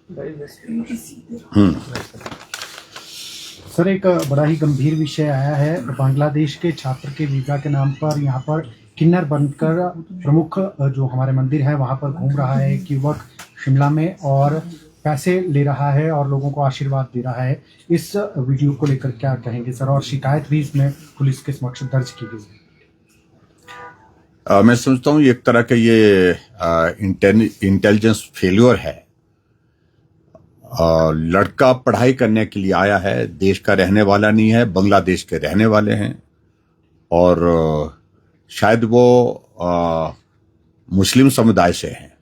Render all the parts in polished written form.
Sir, एक बड़ा ही गंभीर विषय आया है। बांग्लादेश के छात्र के वीजा के नाम पर यहाँ पर किन्नर बनकर प्रमुख जो हमारे मंदिर है वहाँ पर घूम रहा है एक युवक शिमला में, और पैसे ले रहा है और लोगों को आशीर्वाद दे रहा है। इस वीडियो को लेकर क्या कहेंगे सर? और शिकायत भी इसमें पुलिस के समक्ष दर्ज की गई है। मैं समझता हूँ एक तरह का ये इंटेलिजेंस फेल्योर है। लड़का पढ़ाई करने के लिए आया है, देश का रहने वाला नहीं है, बांग्लादेश के रहने वाले हैं, और शायद वो मुस्लिम समुदाय से हैं,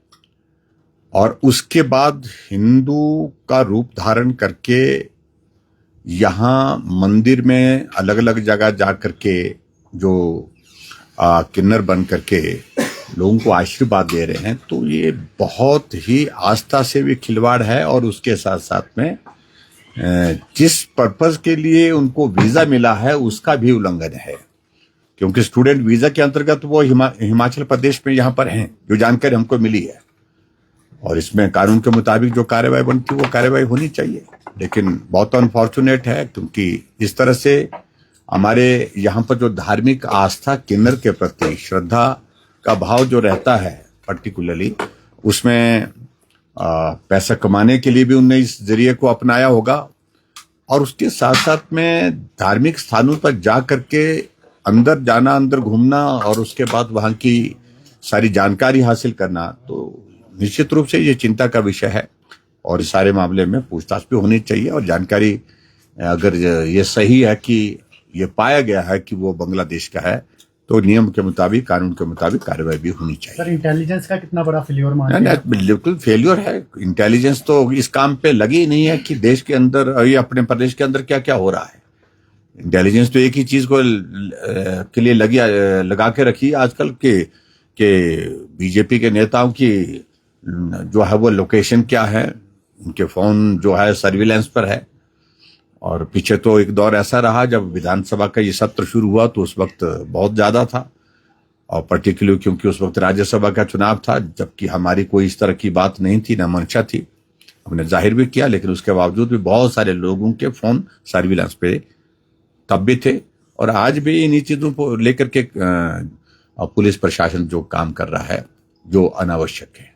और उसके बाद हिंदू का रूप धारण करके यहाँ मंदिर में अलग अलग जगह जा करके जो किन्नर बन करके लोगों को आशीर्वाद दे रहे हैं, तो ये बहुत ही आस्था से भी खिलवाड़ है। और उसके साथ साथ में जिस पर्पस के लिए उनको वीजा मिला है उसका भी उल्लंघन है, क्योंकि स्टूडेंट वीजा के अंतर्गत वो हिमाचल प्रदेश में यहाँ पर हैं, जो जानकारी हमको मिली है। और इसमें कानून के मुताबिक जो कार्रवाई बनती है वो कार्रवाई होनी चाहिए। लेकिन बहुत अनफॉर्चुनेट है, क्योंकि इस तरह से हमारे यहाँ पर जो धार्मिक आस्था किन्नर के प्रति श्रद्धा का भाव जो रहता है पर्टिकुलरली, उसमें पैसा कमाने के लिए भी उनने इस जरिए को अपनाया होगा। और उसके साथ साथ में धार्मिक स्थानों पर जा करके अंदर जाना, अंदर घूमना, और उसके बाद वहाँ की सारी जानकारी हासिल करना, तो निश्चित रूप से ये चिंता का विषय है। और इस सारे मामले में पूछताछ भी होनी चाहिए, और जानकारी अगर ये सही है कि ये पाया गया है कि वो बांग्लादेश का है, तो नियम के मुताबिक, कानून के मुताबिक कार्रवाई भी होनी चाहिए। सर, इंटेलिजेंस का कितना बड़ा फेल्योर मानते हैं? बिल्कुल फेल्योर है। इंटेलिजेंस तो इस काम पे लगी ही नहीं है कि देश के अंदर या अपने प्रदेश के अंदर क्या क्या हो रहा है। इंटेलिजेंस तो एक ही चीज को के लिए लगा के रखी है आजकल के बीजेपी के नेताओं की जो है वो लोकेशन क्या है, उनके फोन जो है सर्विलेंस पर है। और पीछे तो एक दौर ऐसा रहा जब विधानसभा का ये सत्र शुरू हुआ तो उस वक्त बहुत ज्यादा था, और पर्टिकुलर क्योंकि उस वक्त राज्यसभा का चुनाव था, जबकि हमारी कोई इस तरह की बात नहीं थी, न मंशा थी। हमने जाहिर भी किया, लेकिन उसके बावजूद भी बहुत सारे लोगों के फोन सर्विलांस पे तब भी थे। और आज भी इन्हीं चीजों को लेकर के पुलिस प्रशासन जो काम कर रहा है, जो अनावश्यक है।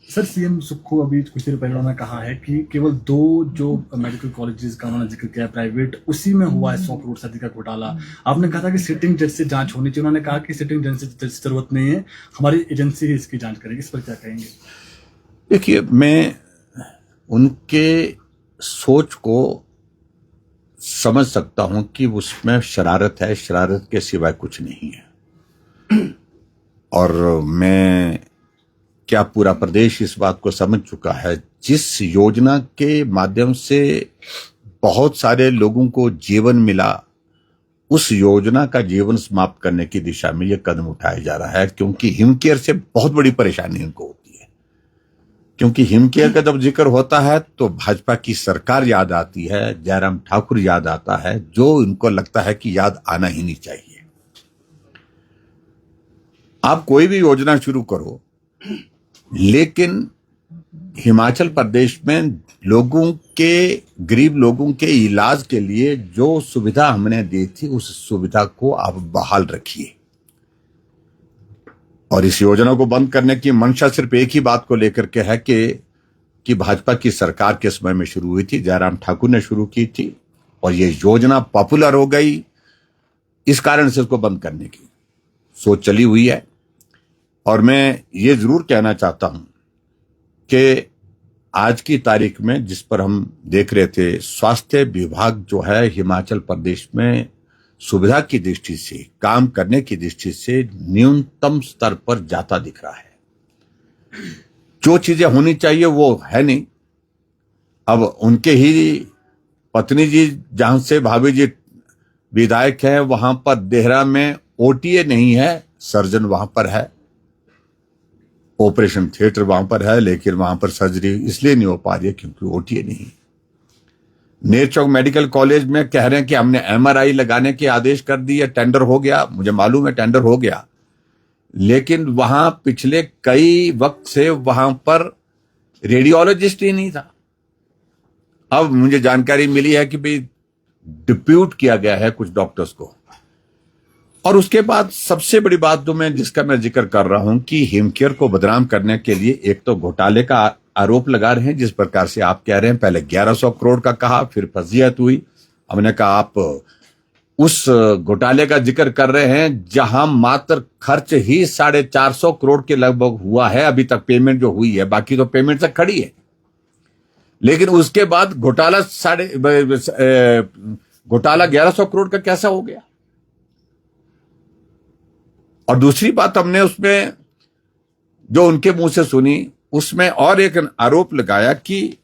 सर, सीएम सुक्खू अभी कुछ देर पहले उन्होंने कहा है कि केवल 2 जो मेडिकल कॉलेजेस का उन्होंने जिक्र किया प्राइवेट, उसी में हुआ है 100 करोड़ से अधिक का घोटाला। आपने कहा था कि सिटिंग जज से जांच होनी चाहिए, उन्होंने कहा कि सिटिंग जज से जरूरत नहीं है, हमारी एजेंसी ही इसकी जांच करेगी। इस पर क्या कहेंगे? देखिए, मैं उनके सोच को समझ सकता हूं कि उसमें शरारत है, शरारत के सिवाय कुछ नहीं है। और मैं क्या पूरा प्रदेश इस बात को समझ चुका है, जिस योजना के माध्यम से बहुत सारे लोगों को जीवन मिला, उस योजना का जीवन समाप्त करने की दिशा में यह कदम उठाया जा रहा है। क्योंकि हिमकेयर से बहुत बड़ी परेशानी इनको होती है, क्योंकि हिमकेयर का जब जिक्र होता है तो भाजपा की सरकार याद आती है, जयराम ठाकुर याद आता है, जो इनको लगता है कि याद आना ही नहीं चाहिए। आप कोई भी योजना शुरू करो, लेकिन हिमाचल प्रदेश में लोगों के, गरीब लोगों के इलाज के लिए जो सुविधा हमने दी थी, उस सुविधा को आप बहाल रखिए। और इस योजना को बंद करने की मंशा सिर्फ एक ही बात को लेकर के है कि भाजपा की सरकार के समय में शुरू हुई थी, जयराम ठाकुर ने शुरू की थी, और ये योजना पॉपुलर हो गई, इस कारण से उसको बंद करने की सोच चली हुई है। और मैं ये जरूर कहना चाहता हूं कि आज की तारीख में जिस पर हम देख रहे थे, स्वास्थ्य विभाग जो है हिमाचल प्रदेश में सुविधा की दृष्टि से, काम करने की दृष्टि से न्यूनतम स्तर पर जाता दिख रहा है। जो चीजें होनी चाहिए वो है नहीं। अब उनके ही पत्नी जी, जहां से भाभी जी विधायक हैं, वहां पर देहरा में ओटीए नहीं है, सर्जन वहां पर है, ऑपरेशन थिएटर वहां पर है, लेकिन वहां पर सर्जरी इसलिए नहीं हो पा रही है क्योंकि ओटीए नहीं। नेरचौक मेडिकल कॉलेज में कह रहे हैं कि हमने एमआरआई लगाने के आदेश कर दिए, टेंडर हो गया। मुझे मालूम है टेंडर हो गया, लेकिन वहां पिछले कई वक्त से वहां पर रेडियोलॉजिस्ट ही नहीं था। अब मुझे जानकारी मिली है कि भाई डिप्यूट किया गया है कुछ डॉक्टर्स को। और उसके बाद सबसे बड़ी बात जो जिसका मैं जिक्र कर रहा हूं कि हिमकेयर को बदनाम करने के लिए एक तो घोटाले का आरोप लगा रहे हैं, जिस प्रकार से आप कह रहे हैं, पहले 1100 करोड़ का कहा, फिर फजीहत हुई। हमने कहा आप उस घोटाले का जिक्र कर रहे हैं जहां मात्र खर्च ही 450 करोड़ के लगभग हुआ है, अभी तक पेमेंट जो हुई है, बाकी तो पेमेंट तक खड़ी है। लेकिन उसके बाद घोटाला 1100 करोड़ का कैसा हो गया? और दूसरी बात हमने उसमें जो उनके मुंह से सुनी, उसमें और एक आरोप लगाया कि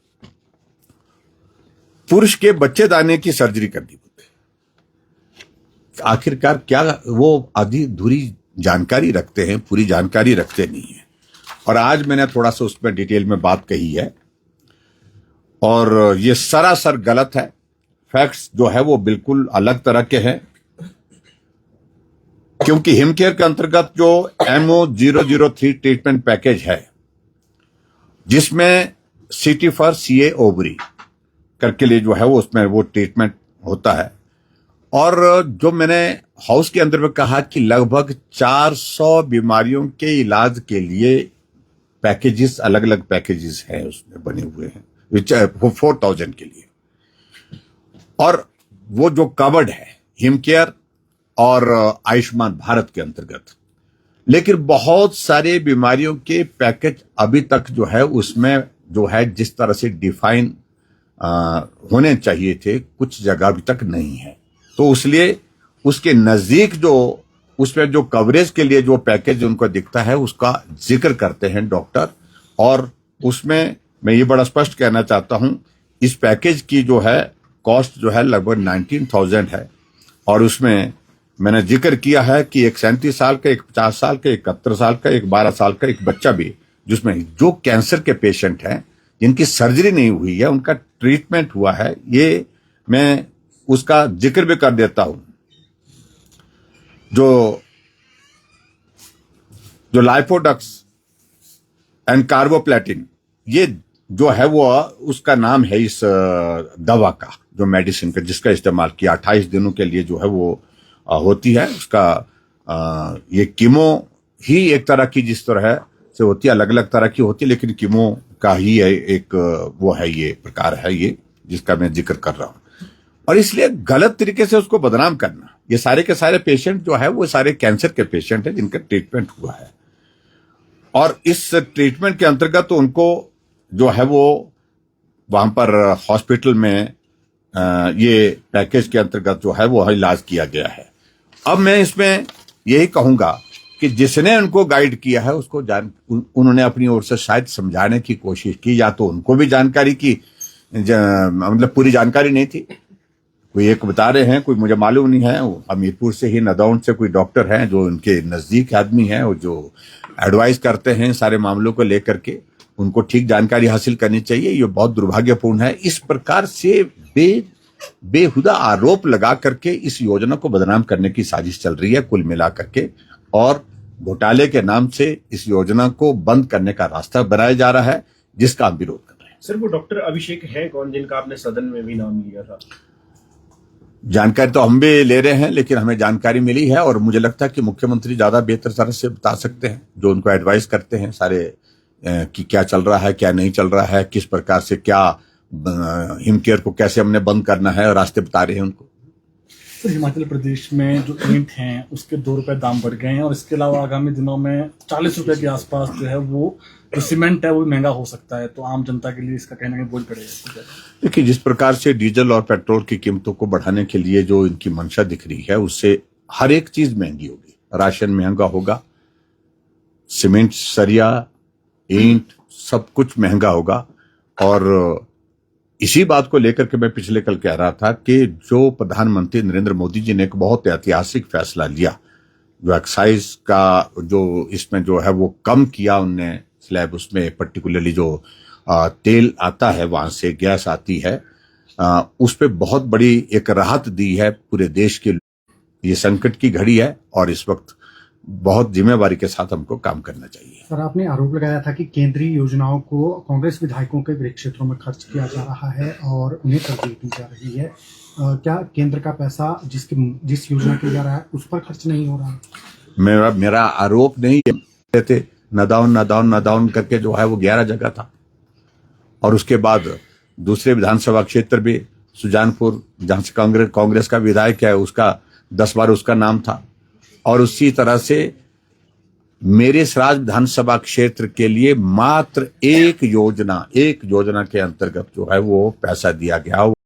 पुरुष के बच्चेदानी की सर्जरी करनी पड़ती। आखिरकार क्या वो आधी अधूरी जानकारी रखते हैं, पूरी जानकारी रखते नहीं है। और आज मैंने थोड़ा सा उसमें डिटेल में बात कही है और ये सरासर गलत है। फैक्ट्स जो है वो बिल्कुल अलग तरह के हैं, क्योंकि हिमकेयर के अंतर्गत जो MO003 ट्रीटमेंट पैकेज है, जिसमें CT फॉर CA ओवरी करके लिए जो है वो उसमें वो ट्रीटमेंट होता है। और जो मैंने हाउस के अंदर में कहा कि लगभग 400 बीमारियों के इलाज के लिए पैकेजेस, अलग अलग पैकेजेस हैं उसमें बने हुए हैं, 4000 के लिए। और वो जो कवर्ड है हिमकेयर और आयुष्मान भारत के अंतर्गत, लेकिन बहुत सारे बीमारियों के पैकेज अभी तक जो है उसमें जो है जिस तरह से डिफाइन होने चाहिए थे, कुछ जगह अभी तक नहीं है। तो इसलिए उसके नजदीक जो उसमें जो कवरेज के लिए जो पैकेज उनको दिखता है उसका जिक्र करते हैं डॉक्टर। और उसमें मैं ये बड़ा स्पष्ट कहना चाहता हूं, इस पैकेज की जो है कॉस्ट जो है लगभग 19,000 है। और उसमें मैंने जिक्र किया है कि एक 37 साल का, एक 50 साल का, एक 71 साल का, एक 12 साल का एक बच्चा भी, जिसमें जो कैंसर के पेशेंट हैं जिनकी सर्जरी नहीं हुई है, उनका ट्रीटमेंट हुआ है, ये मैं उसका जिक्र भी कर देता हूं। जो लाइफोडक्स एंड कार्बोप्लेटिन, ये जो है वो उसका नाम है इस दवा का, जो मेडिसिन का जिसका इस्तेमाल किया 28 दिनों के लिए जो है वो होती है। उसका ये कीमो ही एक तरह की जिस तरह से होती है, अलग अलग तरह की होती है, लेकिन कीमो का ही है एक वो है, ये प्रकार है ये जिसका मैं जिक्र कर रहा हूं। और इसलिए गलत तरीके से उसको बदनाम करना, ये सारे के सारे पेशेंट जो है वो सारे कैंसर के पेशेंट हैं जिनका ट्रीटमेंट हुआ है। और इस ट्रीटमेंट के अंतर्गत तो उनको जो है वो वहां पर हॉस्पिटल में ये पैकेज के अंतर्गत जो है वो इलाज किया गया है। अब मैं इसमें यही कहूंगा कि जिसने उनको गाइड किया है उसको उन्होंने अपनी ओर से शायद समझाने की कोशिश की, या तो उनको भी जानकारी की मतलब पूरी जानकारी नहीं थी। कोई एक बता रहे हैं, कोई मुझे मालूम नहीं है, वो हमीरपुर से ही नदौन से कोई डॉक्टर हैं जो उनके नजदीक आदमी हैं और जो एडवाइस करते हैं सारे मामलों को लेकर के, उनको ठीक जानकारी हासिल करनी चाहिए। ये बहुत दुर्भाग्यपूर्ण है। इस प्रकार से बेहुदा आरोप लगा करके इस योजना को बदनाम करने की साजिश चल रही है कुल मिला करके, और घोटाले के नाम से इस योजना को बंद करने का रास्ता बनाया जा रहा है, जिसका हम विरोध कर रहे हैं। सर, वो डॉक्टर अभिषेक है कौन जिनका आपने सदन में भी नाम लिया था? जानकारी तो हम भी ले रहे हैं, लेकिन हमें जानकारी मिली है और मुझे लगता है कि मुख्यमंत्री ज्यादा बेहतर तरह से बता सकते हैं, जो उनको एडवाइस करते हैं सारे कि क्या चल रहा है, क्या नहीं चल रहा है, किस प्रकार से क्या हिमकेयर को कैसे हमने बंद करना है, और रास्ते बता रहे हैं उनको। तो हिमाचल प्रदेश में जो ईंट हैं उसके 2 रुपए दाम बढ़ गए हैं, और इसके अलावा आगामी दिनों में 40 रुपए के आसपास जो है वो जो सीमेंट है वो महंगा हो सकता है। तो आम जनता के लिए इसका कहना है बोझ पड़ेगा। देखिए, जिस प्रकार से डीजल और पेट्रोल की कीमतों को बढ़ाने के लिए जो इनकी मंशा दिख रही है, उससे हर एक चीज महंगी होगी। राशन महंगा होगा, सीमेंट, सरिया, ईंट, सब कुछ महंगा होगा। और इसी बात को लेकर के मैं पिछले कल कह रहा था कि जो प्रधानमंत्री नरेंद्र मोदी जी ने एक बहुत ऐतिहासिक फैसला लिया, जो एक्साइज का जो इसमें जो है वो कम किया उनने स्लैब, उसमें पर्टिकुलरली जो तेल आता है वहां से गैस आती है, उस पर बहुत बड़ी एक राहत दी है पूरे देश के। ये संकट की घड़ी है और इस वक्त बहुत जिम्मेवारी के साथ हमको काम करना चाहिए। सर, आपने आरोप लगाया था कि केंद्रीय योजनाओं को कांग्रेस विधायकों के गृह क्षेत्रों में खर्च किया जा रहा है और उन्हें तरजीह दी जा रही है। क्या केंद्र का पैसा जिस योजना के लिए जा रहा है उस पर खर्च नहीं हो रहा है? मेरा आरोप नहीं है, थे नदाउन करके जो है वो 11 जगह था, और उसके बाद दूसरे विधानसभा क्षेत्र भी सुजानपुर, जहां से कांग्रेस का विधायक है, उसका 10 बार उसका नाम था। और उसी तरह से मेरे सराज विधानसभा क्षेत्र के लिए मात्र एक योजना के अंतर्गत जो है वो पैसा दिया गया।